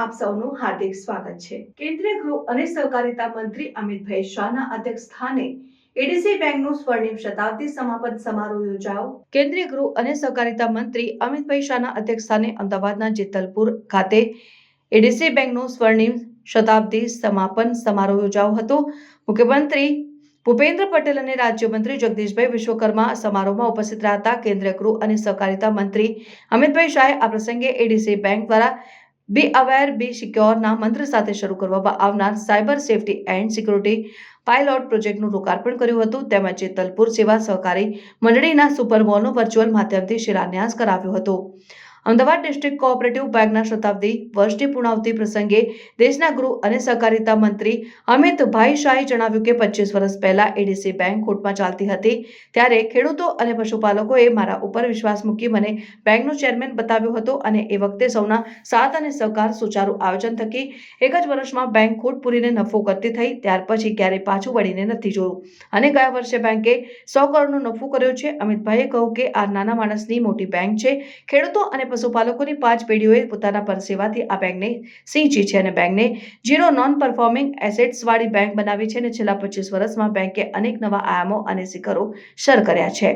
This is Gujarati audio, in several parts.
આપ સૌનું હાર્દિક સ્વાગત છે। કેન્દ્રીય ગૃહ અને સહકારિતા મંત્રી અમિતભાઈ શાહના અધ્યક્ષસ્થાને એડીસી બેંકનું સ્વર્ણિમ શતાબ્દી સમાપન સમારોહ યોજાયો। કેન્દ્રીય ગૃહ અને સહકારિતા મંત્રી અમિતભાઈ શાહના અધ્યક્ષસ્થાને અમદાવાદના જેતલપુર ખાતે એડીસી બેંકનું સ્વર્ણિમ શતાબ્દી સમાપન સમારોહ યોજાયો હતો। મુખ્યમંત્રી ભૂપેન્દ્ર પટેલ અને રાજ્યમંત્રી જગદીશભાઈ વિશ્વકર્મા સમારોહમાં ઉપસ્થિત રહ્યા હતા। કેન્દ્રીય ગૃહ અને સહકારિતા મંત્રી અમિતભાઈ શાહે આ પ્રસંગે એડીસી બેંક દ્વારા બી અવેર બી સિક્યોરના મંત્ર સાથે શરૂ કરવામાં આવનાર cyber safety and security pilot પ્રોજેક્ટનું લોકાર્પણ કર્યું હતું। તેમજ જેતલપુર સેવા સહકારી મંડળીના સુપર મોલનો વર્ચ્યુઅલ માધ્યમથી શિલાન્યાસ કરાવ્યો હતો। અમદાવાદ ડિસ્ટ્રિક્ટ કોઓપરેટિવ બેંકના શતાબ્દી વર્ષની પૂર્ણાવતિ પ્રસંગે દેશના ગૃહ અને સહકારિતા મંત્રી અમિતભાઈ શાહે જણાવ્યું કે 25 વર્ષ પહેલા એડીસી બેંક ખોટમાં ચાલતી હતી, ત્યારે ખેડૂતો અને પશુપાલકોએ મારા ઉપર વિશ્વાસ મૂકી મને બેંકનો ચેરમેન બતાવ્યો હતો અને એ વખતે સૌના સાથ અને સહકાર સુચારુ આયોજન થકી એક જ વર્ષમાં બેંક ખોટ પૂરીને નફો કરતી થઈ। ત્યાર પછી ક્યારેય પાછું વળીને નથી જોયું અને ગયા વર્ષે બેંકે 100 કરોડનો નફો કર્યો છે। અમિતભાઈએ કહ્યું કે આ નાના માણસની મોટી બેંક છે। ખેડૂતો અને પશુપાલકોની 5 પેઢીઓએ પોતાના પરસેવાથી આ બેંકને સિંચી છે અને બેંકને ઝીરો નોન પરફોર્મિંગ એસેટ્સ વાળી બેંક બનાવી છે અને છેલ્લા 25 વર્ષમાં બેંકે અનેક નવા આયામો અને શિખરો સર કર્યા છે।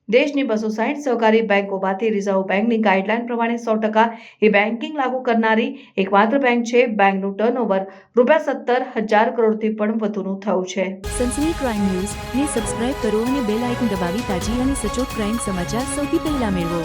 દેશની 260 સહકારી બેંકોમાંથી રિઝર્વ બેંકની ગાઈડલાઈન પ્રમાણે 100% એ બેન્કિંગ લાગુ કરનારી એકમાત્ર બેંક છે। બેંકનું ટર્નઓવર ₹17,000 કરોડથી પણ વધુનું થયું છે। સનસની ક્રાઇમ ન્યૂઝ ને સબસ્ક્રાઇબ કરો અને બેલ આઇકન દબાવી તાજી અને સચોટ ક્રાઇમ સમાચાર સૌથી પહેલા મેળવો।